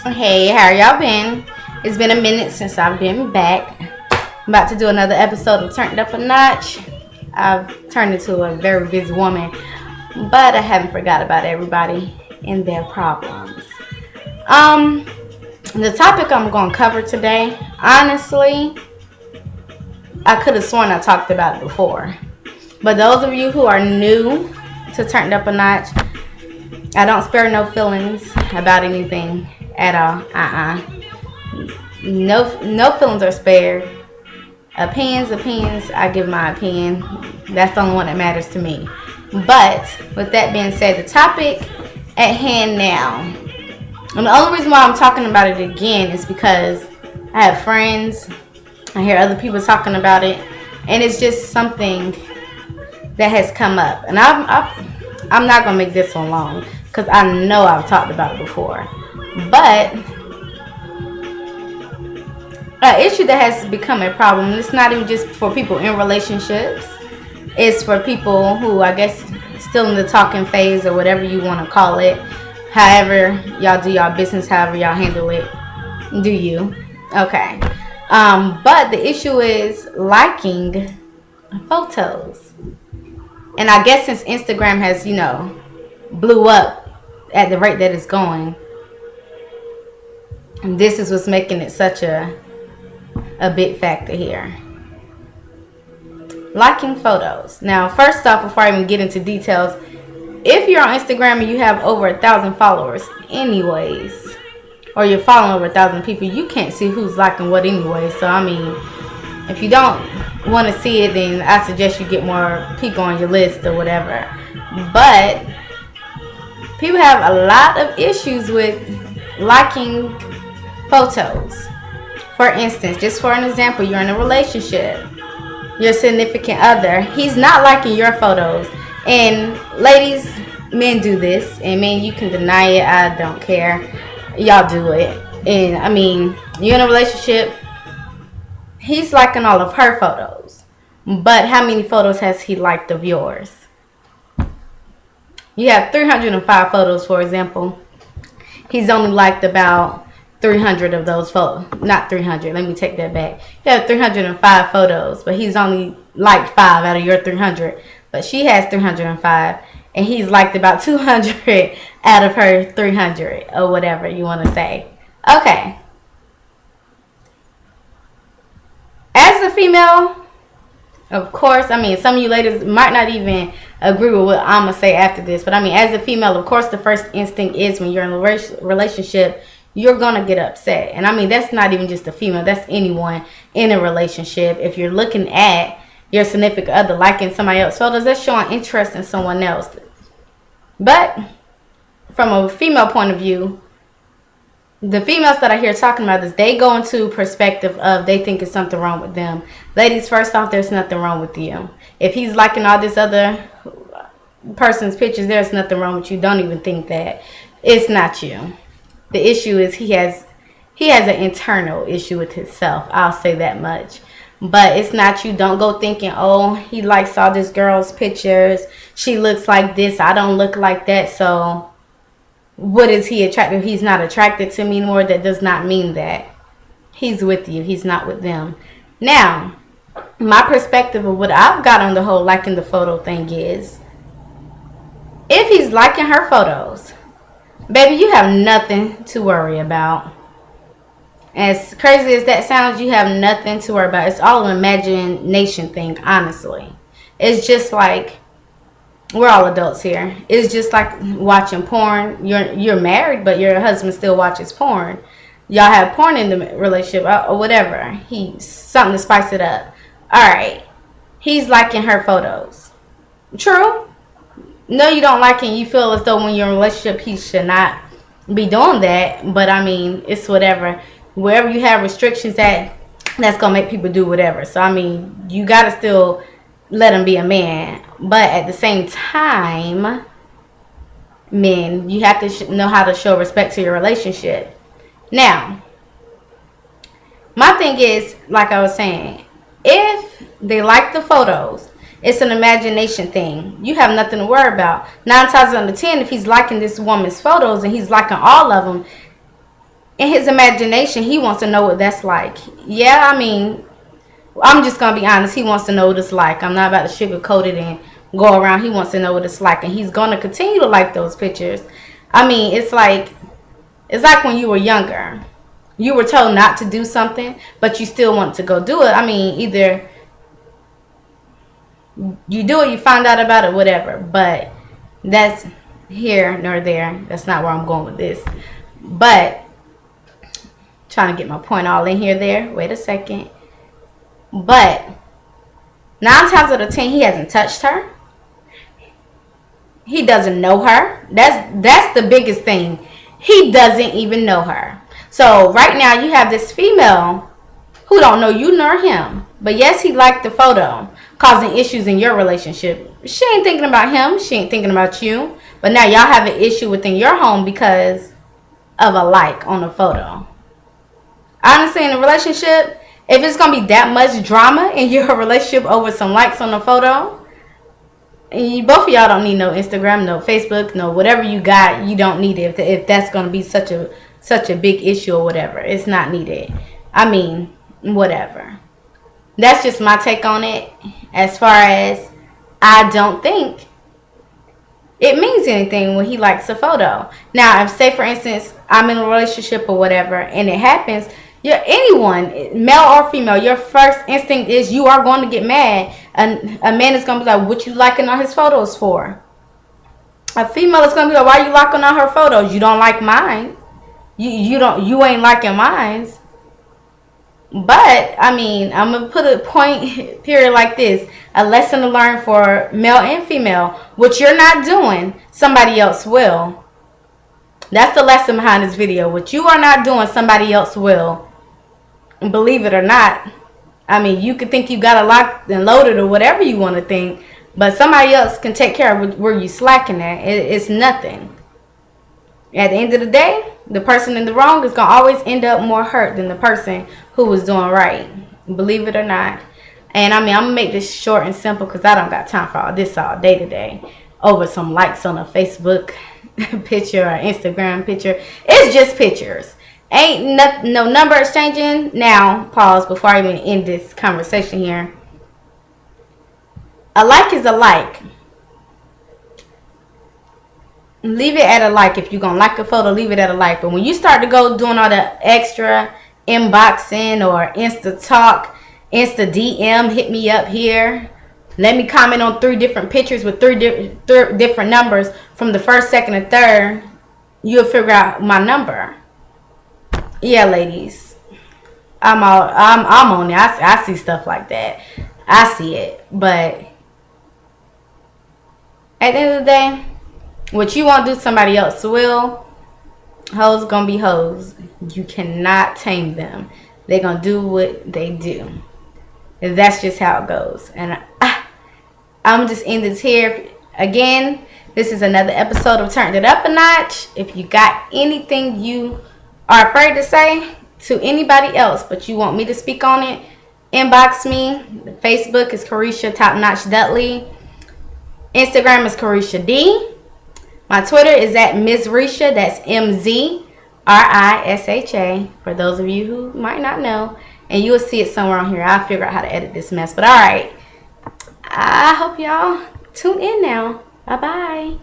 Hey, how y'all been? It's been a minute since I've been back. I'm about to do another episode of Turned Up a Notch. I've turned into a very busy woman, but I haven't forgot about everybody and their problems. Um, the topic I'm going to cover today, honestly, I could have sworn I talked about it before. But those of you who are new to Turned Up a Notch, I don't spare no feelings about anything at all. No feelings are spared. Opinions. I give my opinion. That's the only one that matters to me. But with that being said, the topic at hand now, and the only reason why I'm talking about it again is because I have friends. I hear other people talking about it, and it's just something that has come up. And I'm not gonna make this one long because I know I've talked about it before. But an issue that has become a problem, and it's not even just for people in relationships, it's for people who I guess still in the talking phase or whatever you want to call it. However y'all do y'all business, however y'all handle it, do you. Okay. But the issue is liking photos. And I guess since Instagram has, blew up at the rate that it's going, this is what's making it such a big factor here. Liking photos. Now, first off, before I even get into details, if you're on Instagram and you have over 1,000 followers anyways, or you're following over 1,000 people, you can't see who's liking what anyway. So, I mean, if you don't want to see it, then I suggest you get more people on your list or whatever. But people have a lot of issues with liking photos. For instance, just for an example, you're in a relationship. Your significant other, he's not liking your photos. And ladies, men do this. And men, you can deny it. I don't care. Y'all do it. And I mean, you're in a relationship. He's liking all of her photos. But how many photos has he liked of yours? You have 305 photos, for example. He's only liked about 300 of those photos. Not 300. Let me take that back. You have 305 photos, but he's only liked 5 out of your 300. But she has 305, and he's liked about 200 out of her 300, or whatever you want to say. Okay. As a female, of course, I mean, some of you ladies might not even agree with what I'm going to say after this. But I mean, as a female, of course, the first instinct is when you're in a relationship, you're going to get upset. And I mean, that's not even just a female. That's anyone in a relationship. If you're looking at your significant other liking somebody else's photos, that's showing interest in someone else. But from a female point of view, the females that I hear talking about this, they go into perspective of they think it's something wrong with them. Ladies, first off, there's nothing wrong with you. If he's liking all this other person's pictures, there's nothing wrong with you. Don't even think that. It's not you. The issue is he has an internal issue with himself. I'll say that much. But it's not you. Don't go thinking, oh, he likes all this girl's pictures. She looks like this. I don't look like that. So what is he attracted? He's not attracted to me anymore. That does not mean that. He's with you. He's not with them. Now, my perspective of what I've got on the whole liking the photo thing is, if he's liking her photos, baby, you have nothing to worry about. As crazy as that sounds, you have nothing to worry about. It's all an imagination thing, honestly. It's just like, we're all adults here. It's just like watching porn. You're married, but your husband still watches porn. Y'all have porn in the relationship or whatever. Something to spice it up. All right. He's liking her photos. True. No, you don't like it. You feel as though when you're in a relationship, he should not be doing that. But I mean, it's whatever. Wherever you have restrictions at, that's going to make people do whatever. So, I mean, you got to still let him be a man. But at the same time, men, you have to know how to show respect to your relationship. Now, my thing is, like I was saying, if they like the photos, it's an imagination thing. You have nothing to worry about. 9 times out of 10, if he's liking this woman's photos and he's liking all of them, in his imagination, he wants to know what that's like. Yeah, I mean, I'm just going to be honest. He wants to know what it's like. I'm not about to sugarcoat it and go around. He wants to know what it's like. And he's going to continue to like those pictures. I mean, it's like when you were younger. You were told not to do something, but you still want to go do it. I mean, either you do it, you find out about it, whatever. But that's here nor there. That's not where I'm going with this. But trying to get my point all in here there. Wait a second. But 9 times out of 10, he hasn't touched her. He doesn't know her. That's the biggest thing. He doesn't even know her. So right now you have this female who don't know you nor him. But yes, he liked the photo, causing issues in your relationship. She ain't thinking about him. She ain't thinking about you. But now y'all have an issue within your home because of a like on a photo. Honestly, in a relationship, if it's going to be that much drama in your relationship over some likes on a photo, and both of y'all don't need no Instagram, no Facebook, no whatever you got, you don't need it if that's going to be such a big issue or whatever. It's not needed. I mean, whatever. That's just my take on it. As far as, I don't think it means anything when he likes a photo. Now, if say for instance, I'm in a relationship or whatever, and it happens, anyone, male or female, your first instinct is you are going to get mad. And a man is going to be like, what you liking on his photos for? A female is going to be like, why you liking on her photos? You don't like mine. You ain't liking mine. But, I mean, I'm going to put a point period like this. A lesson to learn for male and female. What you're not doing, somebody else will. That's the lesson behind this video. What you are not doing, somebody else will. And believe it or not, I mean, you could think you got it locked and loaded or whatever you want to think. But somebody else can take care of where you slacking at. It's nothing. At the end of the day, the person in the wrong is going to always end up more hurt than the person who was doing right. Believe it or not. And I mean, I'm going to make this short and simple because I don't got time for all this all day today. Over some likes on a Facebook picture or Instagram picture. It's just pictures. Ain't no number exchanging. Now, pause before I even end this conversation here. A like is a like. Leave it at a like. If you're going to like a photo, leave it at a like. But when you start to go doing all the extra inboxing or Insta talk, Insta DM, hit me up here. Let me comment on 3 different pictures with 3 different numbers from the first, second, and third. You'll figure out my number. Yeah, ladies. I'm on it. I see stuff like that. I see it. But at the end of the day, what you want to do, somebody else will. Hoes gonna be hoes. You cannot tame them. They're gonna do what they do. And that's just how it goes. And I'm just end this here. Again, this is another episode of Turned It Up a Notch. If you got anything you are afraid to say to anybody else, but you want me to speak on it, inbox me. Facebook is Carisha Top Notch Dudley. Instagram is Carisha D. My Twitter is at Ms. Risha. That's MZRISHA. For those of you who might not know. And you will see it somewhere on here. I'll figure out how to edit this mess. But alright. I hope y'all tune in now. Bye-bye.